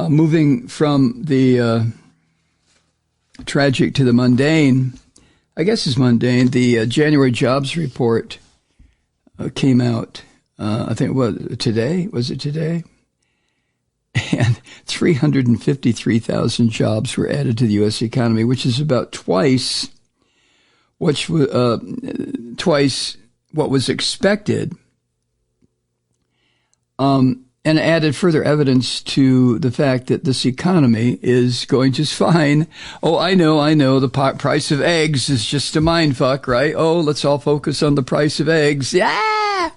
Moving from the tragic to the mundane, I guess it's mundane. The January jobs report came out, I think, today? Was it today? And 353,000 jobs were added to the U.S. economy, which is about twice what was expected, and added further evidence to the fact that this economy is going just fine. Oh, I know, the price of eggs is just a mindfuck, right? Oh, let's all focus on the price of eggs. Yeah!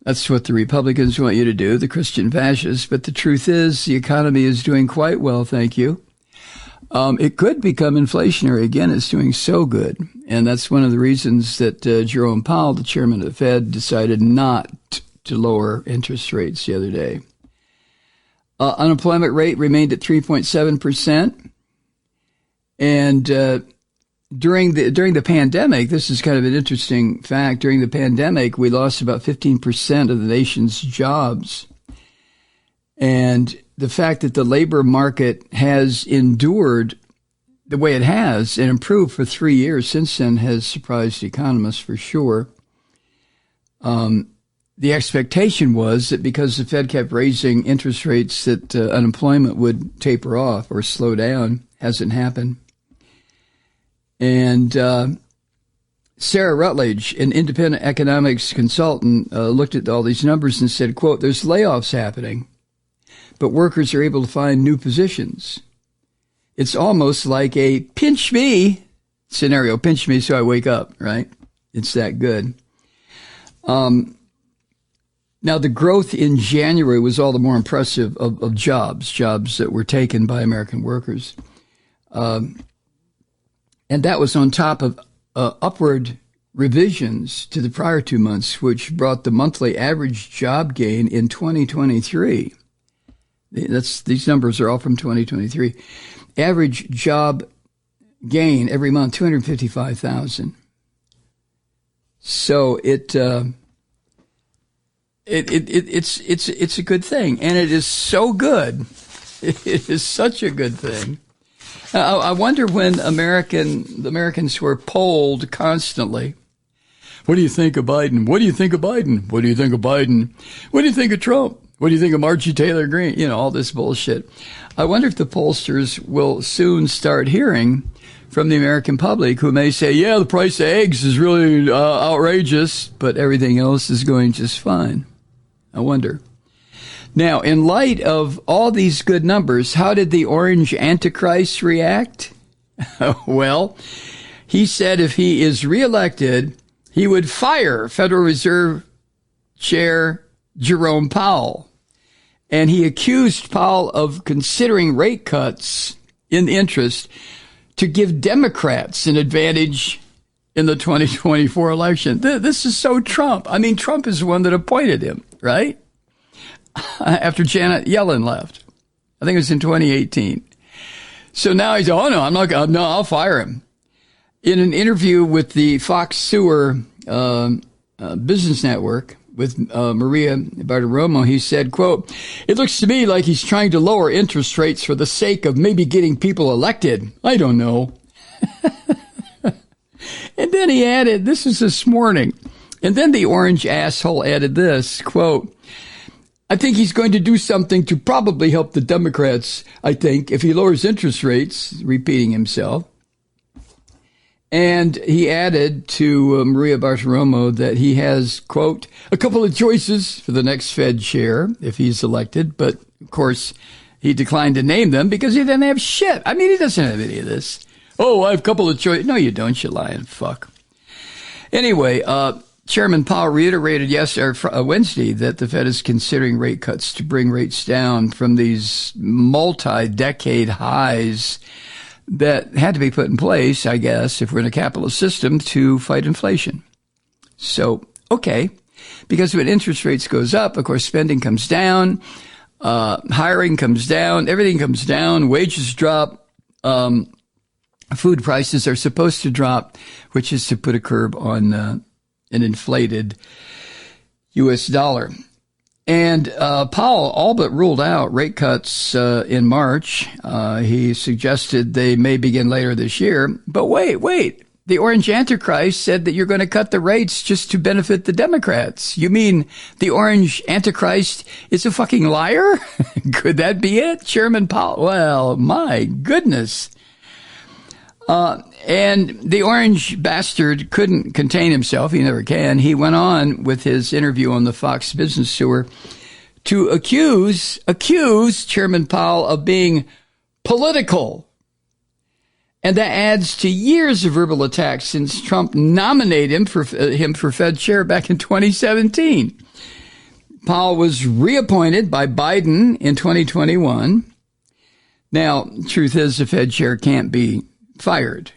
That's what the Republicans want you to do, the Christian fascists. But the truth is, the economy is doing quite well, thank you. It could become inflationary again. It's doing so good. And that's one of the reasons that Jerome Powell, the chairman of the Fed, decided not to lower interest rates the other day. Unemployment rate remained at 3.7%. And during the pandemic, this is kind of an interesting fact. During the pandemic, we lost about 15% of the nation's jobs. And the fact that the labor market has endured the way it has and improved for 3 years since then has surprised economists for sure. The expectation was that because the Fed kept raising interest rates that unemployment would taper off or slow down. Hasn't happened. And Sarah Rutledge, an independent economics consultant, looked at all these numbers and said, quote, there's layoffs happening, but workers are able to find new positions. It's almost like a pinch me scenario. Pinch me so I wake up, right? It's that good. Now, the growth in January was all the more impressive of jobs that were taken by American workers. And that was on top of upward revisions to the prior 2 months, which brought the monthly average job gain in 2023. These numbers are all from 2023. Average job gain every month, 255,000. So it's a good thing, and it is so good. It is such a good thing. I wonder when the Americans were polled constantly. What do you think of Biden? What do you think of Biden? What do you think of Biden? What do you think of Trump? What do you think of Marjorie Taylor Greene? You know, all this bullshit. I wonder if the pollsters will soon start hearing from the American public who may say, yeah, the price of eggs is really outrageous, but everything else is going just fine. I wonder. Now, in light of all these good numbers, how did the Orange Antichrist react? Well, he said if he is reelected, he would fire Federal Reserve Chair Jerome Powell. And he accused Powell of considering rate cuts in interest to give Democrats an advantage in the 2024 election. This is so Trump. I mean, Trump is the one that appointed him, right? After Janet Yellen left. I think it was in 2018. So now he's, I'll fire him. In an interview with the Fox Sewer Business Network with Maria Bartiromo, he said, quote, it looks to me like he's trying to lower interest rates for the sake of maybe getting people elected. I don't know. And then he added, this is this morning, and then the orange asshole added this, quote, I think he's going to do something to probably help the Democrats, I think, if he lowers interest rates, repeating himself. And he added to Maria Bartiromo that he has, quote, a couple of choices for the next Fed chair if he's elected. But, of course, he declined to name them because he doesn't have shit. I mean, he doesn't have any of this. Oh, I have a couple of choices. No, you don't, you lying fuck. Anyway, Chairman Powell reiterated Wednesday that the Fed is considering rate cuts to bring rates down from these multi-decade highs that had to be put in place, I guess, if we're in a capitalist system, to fight inflation. So, okay, because when interest rates goes up, of course, spending comes down, hiring comes down, everything comes down, wages drop, food prices are supposed to drop, which is to put a curb on an inflated U.S. dollar. And Powell all but ruled out rate cuts in March. He suggested they may begin later this year. But wait. The Orange Antichrist said that you're going to cut the rates just to benefit the Democrats. You mean the Orange Antichrist is a fucking liar? Could that be it? Chairman Powell? Well, my goodness. And the orange bastard couldn't contain himself. He never can. He went on with his interview on the Fox Business Tour to accuse Chairman Powell of being political. And that adds to years of verbal attacks since Trump nominated him for Fed chair back in 2017. Powell was reappointed by Biden in 2021. Now, truth is, the Fed chair can't be fired,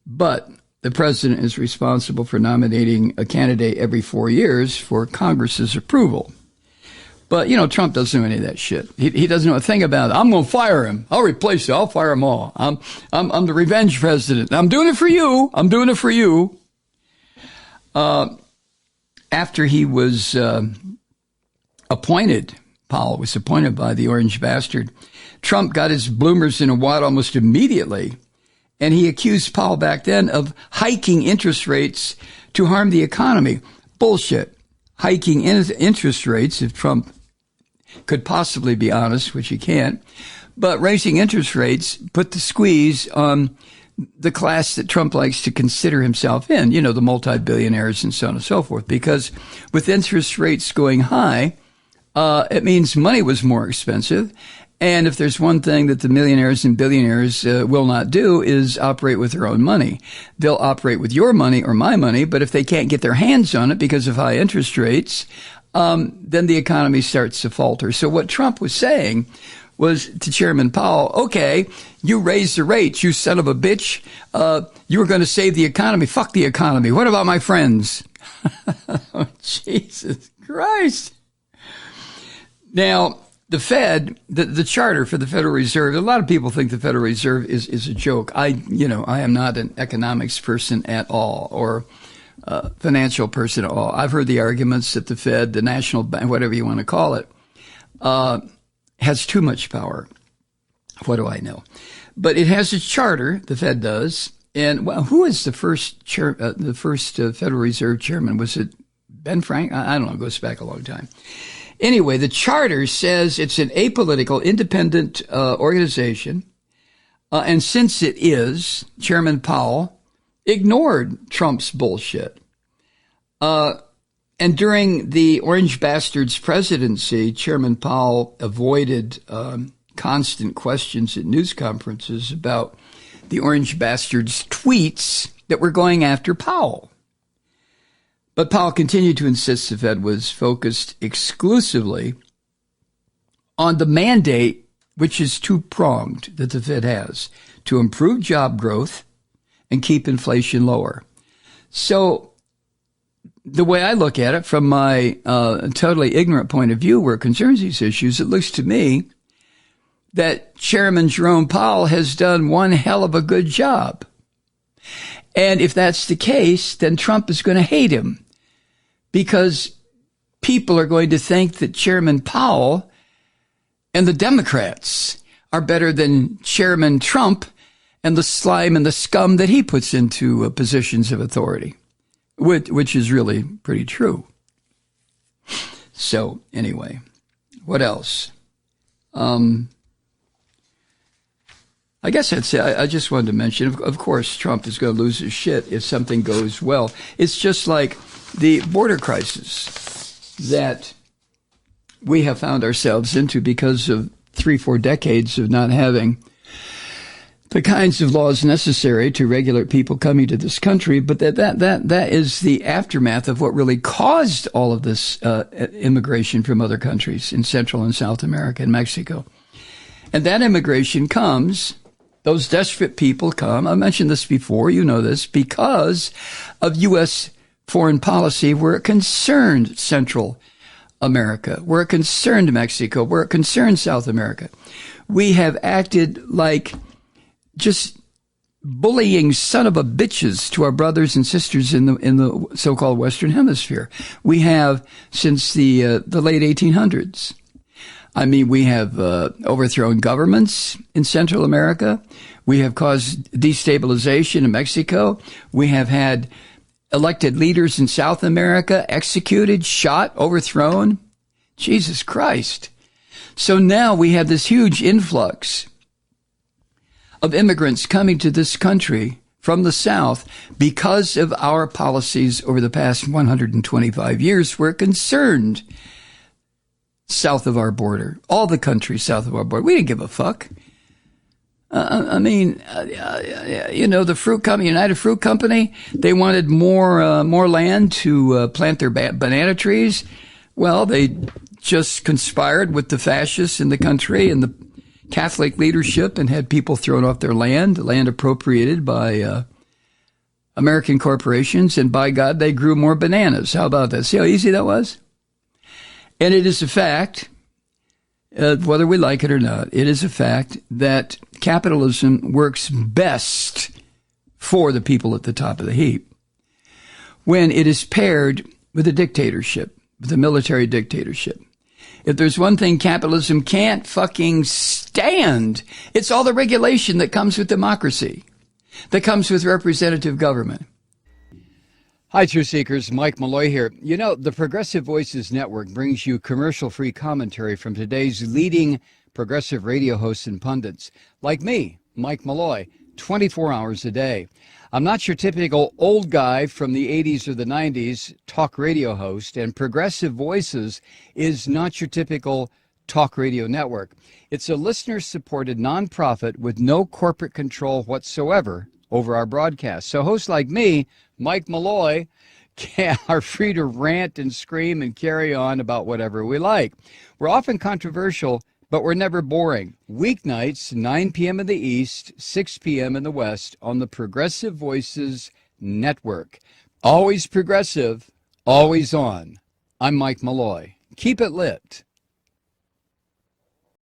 but the president is responsible for nominating a candidate every 4 years for Congress's approval. But, Trump doesn't know any of that shit. He doesn't know a thing about it. I'm going to fire him. I'll replace you. I'll fire them all. I'm the revenge president. I'm doing it for you. After he was appointed, Powell was appointed by the orange bastard, Trump got his bloomers in a wad almost immediately. And he accused Powell back then of hiking interest rates to harm the economy. Bullshit. Hiking interest rates, if Trump could possibly be honest, which he can't, but raising interest rates put the squeeze on the class that Trump likes to consider himself in, the multi-billionaires and so on and so forth. Because with interest rates going high, it means money was more expensive. And if there's one thing that the millionaires and billionaires will not do is operate with their own money. They'll operate with your money or my money, but if they can't get their hands on it because of high interest rates, then the economy starts to falter. So what Trump was saying was to Chairman Powell, okay, you raised the rates, you son of a bitch. You were going to save the economy. Fuck the economy. What about my friends? Oh, Jesus Christ. Now, the Fed, the charter for the Federal Reserve, a lot of people think the Federal Reserve is a joke. I am not an economics person at all or a financial person at all. I've heard the arguments that the Fed, the National Bank, whatever you want to call it, has too much power. What do I know? But it has a charter, the Fed does. And well, who is the first Federal Reserve chairman? Was it Ben Franklin? I don't know. It goes back a long time. Anyway, the charter says it's an apolitical, independent organization. And since it is, Chairman Powell ignored Trump's bullshit. And during the Orange Bastard's presidency, Chairman Powell avoided constant questions at news conferences about the Orange Bastard's tweets that were going after Powell. But Powell continued to insist the Fed was focused exclusively on the mandate, which is two-pronged, that the Fed has, to improve job growth and keep inflation lower. So the way I look at it from my totally ignorant point of view where it concerns these issues, it looks to me that Chairman Jerome Powell has done one hell of a good job. And if that's the case, then Trump is going to hate him because people are going to think that Chairman Powell and the Democrats are better than Chairman Trump and the slime and the scum that he puts into positions of authority, which is really pretty true. So anyway, what else? I guess I'd say I just wanted to mention, of course, Trump is going to lose his shit if something goes well. It's just like the border crisis that we have found ourselves into because of 3-4 decades of not having the kinds of laws necessary to regulate people coming to this country. But that is the aftermath of what really caused all of this immigration from other countries in Central and South America and Mexico. And that immigration comes, those desperate people come, I mentioned this before, you know this, because of U.S. foreign policy where it concerned Central America, where it concerned Mexico, where it concerned South America. We have acted like just bullying son of a bitches to our brothers and sisters in the so-called Western Hemisphere. We have since the late 1800s. I mean, we have overthrown governments in Central America. We have caused destabilization in Mexico. We have had elected leaders in South America executed, shot, overthrown. Jesus Christ. So now we have this huge influx of immigrants coming to this country from the South because of our policies over the past 125 years. We're concerned south of our border, all the countries south of our border. We didn't give a fuck. The fruit company, United Fruit Company, they wanted more land to plant their banana trees. Well, they just conspired with the fascists in the country and the Catholic leadership and had people thrown off their land appropriated by American corporations, and by God, they grew more bananas. How about that? See how easy that was? And it is a fact, whether we like it or not, it is a fact that capitalism works best for the people at the top of the heap when it is paired with a dictatorship, with a military dictatorship. If there's one thing capitalism can't fucking stand, it's all the regulation that comes with democracy, that comes with representative government. Hi, Truth Seekers. Mike Malloy here. You know, the Progressive Voices Network brings you commercial-free commentary from today's leading progressive radio hosts and pundits, like me, Mike Malloy, 24 hours a day. I'm not your typical old guy from the 80s or the 90s talk radio host, and Progressive Voices is not your typical talk radio network. It's a listener-supported nonprofit with no corporate control whatsoever over our broadcast. So hosts like me, Mike Malloy, are free to rant and scream and carry on about whatever we like. We're often controversial, but we're never boring. Weeknights, 9 p.m. in the East, 6 p.m. in the West on the Progressive Voices Network. Always progressive, always on. I'm Mike Malloy. Keep it lit.